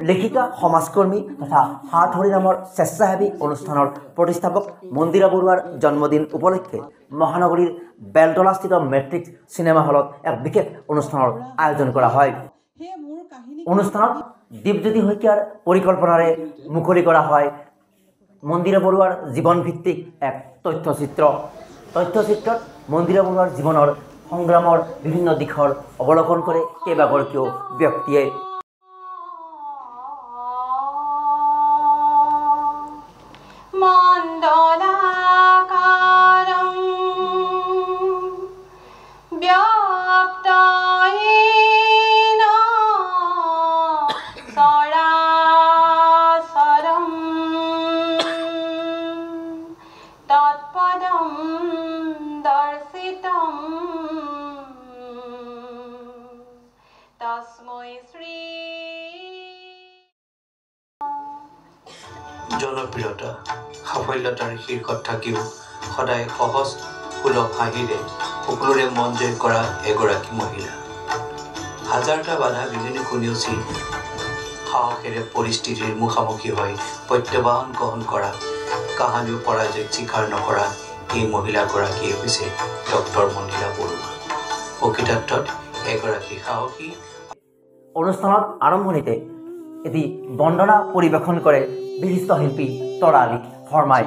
লেখিকা সমাজকৰ্মী তথা হাতহৰি নামৰ স্বেচ্ছাসেৱী অনুষ্ঠানৰ প্ৰতিষ্ঠাপক মন্দিৰা বৰুৱাৰ জন্মদিন উপলক্ষে মহানগৰীৰ বেলতলাস্থিত মেট্ৰিক চিনেমা হলত এক বিশেষ অনুষ্ঠানৰ আয়োজন কৰা হয়। অনুষ্ঠানত দীপজ্যোতি শইকীয়াৰ পৰিকল্পনাৰে মুকলি কৰা হয় মন্দিৰা বৰুৱাৰ জীৱনভিত্তিক এক তথ্যচিত্ৰ। তথ্যচিত্ৰত মন্দিৰা বৰুৱাৰ জীৱনৰ সংগ্ৰামৰ বিভিন্ন দিশৰ অৱলোকন কৰে কেইবাগৰাকীও ব্যক্তিয়ে। জনপ্ৰিয়তা সাফল্যতাৰ শীৰ্ষত থাকিও সদায় সহজ সুলভ হাঁহিৰে সকলোৰে মন জয় কৰা এগৰাকী মহিলা। হাজাৰটা বাধা বিঘিনি খুনেওচি সাহসেৰে পৰিস্থিতিৰ মুখামুখি হৈ প্ৰত্যাহ্বান গ্ৰহণ কৰা, কাহানিও পৰাজয় স্বীকাৰ নকৰা এই মহিলাগৰাকীয়ে হৈছে ডক্টৰ মন্দিৰা বৰুৱা। প্ৰকৃতাৰ্থত এগৰাকী সাহসী। অনুষ্ঠানত আৰম্ভণিতে এটি বন্দনা পৰিৱেশন কৰে বিশিষ্ট শিল্পী তৰালি শৰ্মাই।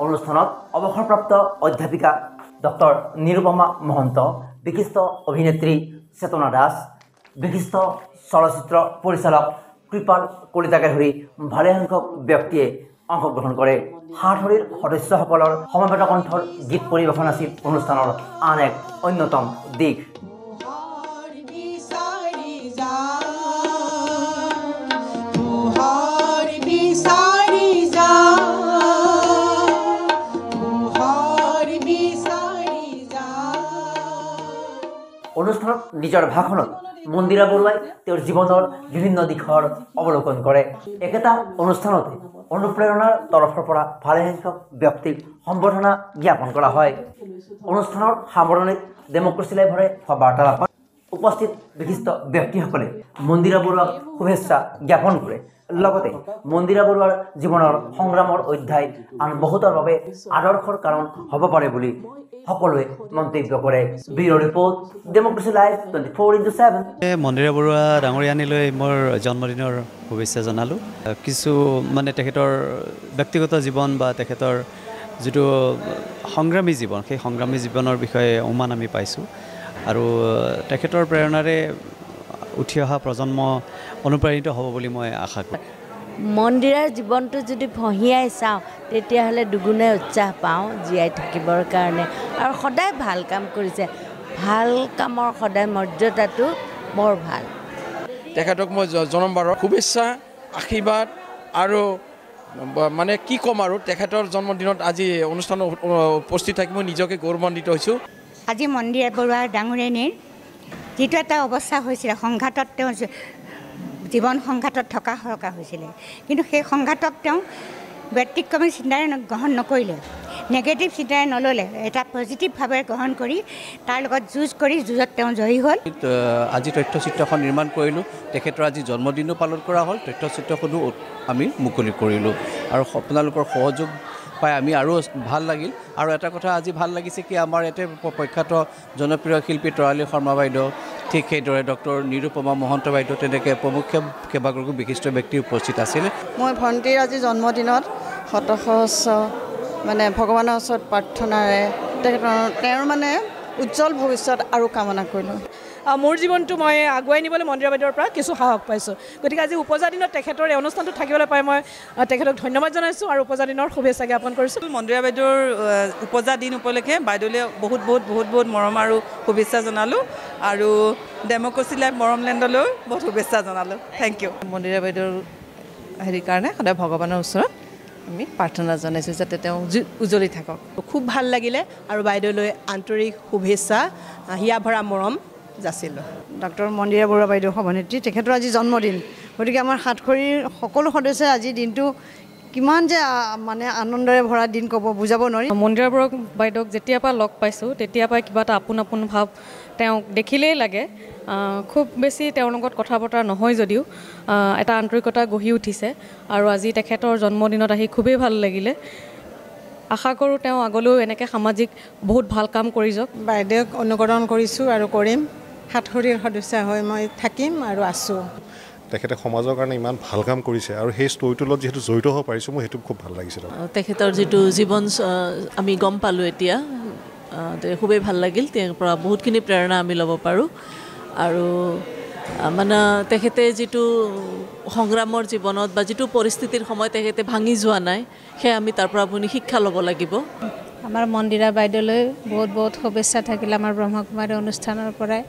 অনুষ্ঠানত অৱসৰপ্ৰাপ্ত অধ্যাপিকা ডক্টৰ নিৰুপমা মহন্ত, বিশিষ্ট অভিনেত্ৰী চেতনা দাস, বিশিষ্ট চলচ্চিত্ৰ পৰিচালক কৃপাল কলিতাকে ধৰি ভালেসংখ্যক ব্যক্তিয়ে অংশগ্ৰহণ কৰে। হাতহৰিৰ সদস্যসকলৰ সমবেত কণ্ঠৰ গীত পৰিৱেশন আছিল অনুষ্ঠানৰ আন এক অন্যতম দিশ। অনুষ্ঠানত নিজৰ ভাষণত মন্দিৰা বৰুৱাই তেওঁৰ জীৱনৰ বিভিন্ন দিশৰ অৱলোকন কৰে। একেটা অনুষ্ঠানতে অনুপ্ৰেৰণাৰ তৰফৰ পৰা ভালেসংখ্যক ব্যক্তিক সম্বৰ্ধনা জ্ঞাপন কৰা হয়। অনুষ্ঠানৰ সামৰণিত ডেমক্ৰেচি লাইভৰে হোৱা বাৰ্তালাপত উপস্থিত বিশিষ্ট ব্যক্তিসকলে মন্দিৰা বৰুৱাক শুভেচ্ছা জ্ঞাপন কৰে। লগতে মন্দিৰা বৰুৱাৰ জীৱনৰ সংগ্ৰামৰ অধ্যায় আন বহুতৰ বাবে আদৰ্শৰ কাৰণ হ'ব পাৰে বুলি সকলোৱে মন্তব্য কৰে। Bureau report, democracy live 24/7। Mandira Baruah ডাঙৰীয়ানীলৈ মোৰ জন্মদিনৰ শুভেচ্ছা জনালোঁ। কিছু তেখেতৰ ব্যক্তিগত জীৱন বা তেখেতৰ যিটো সংগ্ৰামী জীৱন, সেই সংগ্ৰামী জীৱনৰ বিষয়ে উমান আমি পাইছোঁ আৰু তেখেতৰ প্ৰেৰণাৰে উঠি অহা প্ৰজন্ম অনুপ্ৰাণিত হ'ব বুলি মই আশা কৰোঁ। মন্দিৰাৰ জীৱনটো যদি ফঁহিয়াই চাওঁ তেতিয়াহ'লে দুগুণে উৎসাহ পাওঁ জীয়াই থাকিবৰ কাৰণে। আৰু সদায় ভাল কাম কৰিছে, ভাল কামৰ সদায় মৰ্যাদাটো বৰ ভাল। তেখেতক মই জন্মবাৰৰ শুভেচ্ছা, আশীৰ্বাদ আৰু কি ক'ম আৰু তেখেতৰ জন্মদিনত আজি অনুষ্ঠানত উপস্থিত থাকি মই নিজকে গৌৰৱান্বিত হৈছোঁ। আজি মন্দিৰা বৰুৱা ডাঙৰীয়ানীৰ যিটো এটা অৱস্থা হৈছিলে, সংঘাতত তেওঁ জীৱন সংঘাতত থকা হৈছিলে, কিন্তু সেই সংঘাতক তেওঁ ব্যতিক্ৰমী চিন্তাৰে গ্ৰহণ নকৰিলে, নেগেটিভ চিন্তাৰে নল'লে, এটা পজিটিভভাৱে গ্ৰহণ কৰি তাৰ লগত যুঁজত তেওঁ জয়ী হ'ল। আজি তথ্যচিত্ৰখন নিৰ্মাণ কৰিলোঁ, তেখেতৰ আজি জন্মদিনো পালন কৰা হ'ল, তথ্যচিত্ৰখনো আমি মুকলি কৰিলোঁ আৰু আপোনালোকৰ সহযোগ পাই আমি আৰু ভাল লাগিল। আৰু এটা কথা আজি ভাল লাগিছে কি আমাৰ ইয়াতে প্ৰখ্যাত জনপ্ৰিয় শিল্পী তৰালি শৰ্মা বাইদেউ, ঠিক সেইদৰে ডক্টৰ নিৰুপমা মহন্ত বাইদেউ, তেনেকৈ প্ৰমুখ কেইবাগৰাকী বিশিষ্ট ব্যক্তি উপস্থিত আছিল। মই ভণ্টিৰ আজি জন্মদিনত শতসহস্ৰ ভগৱানৰ ওচৰত প্ৰাৰ্থনাৰে তেওঁৰ উজ্জ্বল ভৱিষ্যত আৰু কামনা কৰিলোঁ। মোৰ জীৱনটো মই আগুৱাই নিবলৈ মন্দিৰা বাইদেউৰ পৰা কিছু সাহস পাইছোঁ। গতিকে আজি উপজা দিনত তেখেতৰ এই অনুষ্ঠানটো থাকিবলৈ পাই মই তেখেতক ধন্যবাদ জনাইছোঁ আৰু উপজা দিনৰ শুভেচ্ছা জ্ঞাপন কৰিছোঁ। মন্দিৰা বাইদেউৰ উপজা দিন উপলক্ষে বাইদেউলৈ বহুত মৰম আৰু শুভেচ্ছা জনালোঁ আৰু ডেম'ক্ৰেচি লাইভ মৰমলেণ্ডলৈও বহুত শুভেচ্ছা জনালোঁ। Thank U. মন্দিৰা বাইদেউৰ কাৰণে সদায় ভগৱানৰ ওচৰত আমি প্ৰাৰ্থনা জনাইছোঁ যাতে তেওঁ উজ্জ্বলি থাকক। খুব ভাল লাগিলে আৰু বাইদেউলৈ আন্তৰিক শুভেচ্ছা হিয়া ভৰা মৰম যাচিলোঁ। ডক্টৰ মন্দিৰা বৰুৱা বাইদেউ সভানেত্ৰী, তেখেতৰ আজি জন্মদিন, গতিকে আমাৰ সাতখৰীৰ সকলো সদস্যই আজি দিনটো কিমান যে মানে আনন্দৰে ভৰা দিন ক'ব বুজাব নোৱাৰি। মন্দিৰা বৰুৱা বাইদেউক যেতিয়াৰ পৰা লগ পাইছোঁ তেতিয়াৰ পৰাই কিবা এটা আপোন ভাৱ তেওঁক দেখিলেই লাগে। খুব বেছি তেওঁৰ লগত কথা বতৰা নহয় যদিও এটা আন্তৰিকতা গঢ়ি উঠিছে আৰু আজি তেখেতৰ জন্মদিনত আহি খুবেই ভাল লাগিলে। আশা কৰোঁ তেওঁ আগলৈও এনেকৈ সামাজিক বহুত ভাল কাম কৰি যাওক। বাইদেউক অনুকৰণ কৰিছোঁ আৰু কৰিম। সাতখৰীৰ সদস্য হৈ মই থাকিম আৰু আছোঁ। তেখেতে সমাজৰ কাৰণে ইমান ভাল কাম কৰিছে আৰু সেই ষ্টৰিটোৰ লগত যিহেতু জড়িত হ'ব পাৰিছোঁ মই সেইটো খুব ভাল লাগিছিল। তেখেতৰ যিটো জীৱন আমি গম পালোঁ এতিয়া, খুবেই ভাল লাগিল। তেওঁৰ পৰা বহুতখিনি প্ৰেৰণা আমি ল'ব পাৰোঁ আৰু মানে তেখেতে যিটো সংগ্ৰামৰ জীৱনত বা যিটো পৰিস্থিতিৰ সময়ত তেখেতে ভাঙি যোৱা নাই, সেয়া আমি তাৰ পৰা আপুনি শিক্ষা ল'ব লাগিব। আমাৰ মন্দিৰা বাইদেউলৈ বহুত শুভেচ্ছা থাকিল। আমাৰ ব্ৰহ্মকুমাৰী অনুষ্ঠানৰ পৰাই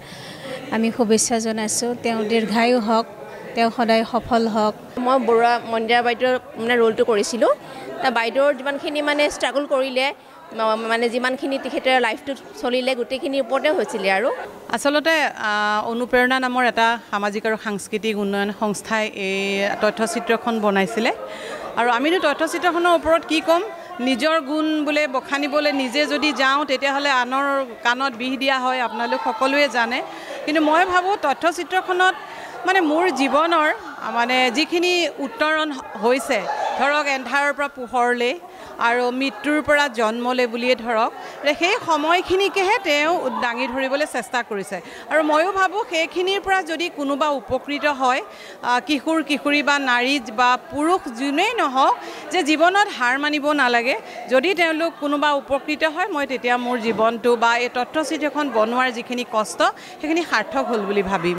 আমি শুভেচ্ছা জনাইছোঁ। তেওঁ দীৰ্ঘায়ু হওক, তেওঁ সদায় সফল হওক। মই বৰুৱা মন্দিৰা বাইদেউৰ ৰোলটো কৰিছিলোঁ। বাইদেউৰ যিমানখিনি ষ্ট্ৰাগল কৰিলে, যিমানখিনি তেখেতে লাইফটোত চলিলে, গোটেইখিনিৰ ওপৰতে হৈছিলে। আৰু আচলতে অনুপ্ৰেৰণা নামৰ এটা সামাজিক আৰু সাংস্কৃতিক উন্নয়ন সংস্থাই এই তথ্যচিত্ৰখন বনাইছিলে আৰু আমিনো তথ্যচিত্ৰখনৰ ওপৰত কি ক'ম, নিজৰ গুণ বোলে বখানিবলৈ নিজে যদি যাওঁ তেতিয়াহ'লে আনৰ কাণত বিষ দিয়া হয়, আপোনালোক সকলোৱে জানে। কিন্তু মই ভাবোঁ তথ্যচিত্ৰখনত মোৰ জীৱনৰ যিখিনি উত্তৰণ হৈছে, ধৰক এন্ধাৰৰ পৰা পোহৰলৈ আৰু মৃত্যুৰ পৰা জন্মলৈ বুলিয়ে ধৰক, সেই সময়খিনিকেহে তেওঁ দাঙি ধৰিবলৈ চেষ্টা কৰিছে। আৰু ময়ো ভাবোঁ সেইখিনিৰ পৰা যদি কোনোবা উপকৃত হয়, কিশোৰ কিশোৰী বা নাৰী বা পুৰুষ যোনেই নহওক, যে জীৱনত হাৰ মানিব নালাগে। যদি তেওঁলোক কোনোবা উপকৃত হয়, মই তেতিয়া মোৰ জীৱনটো বা এই তথ্যচিত্ৰখন বনোৱাৰ যিখিনি কষ্ট সেইখিনি সাৰ্থক হ'ল বুলি ভাবিম।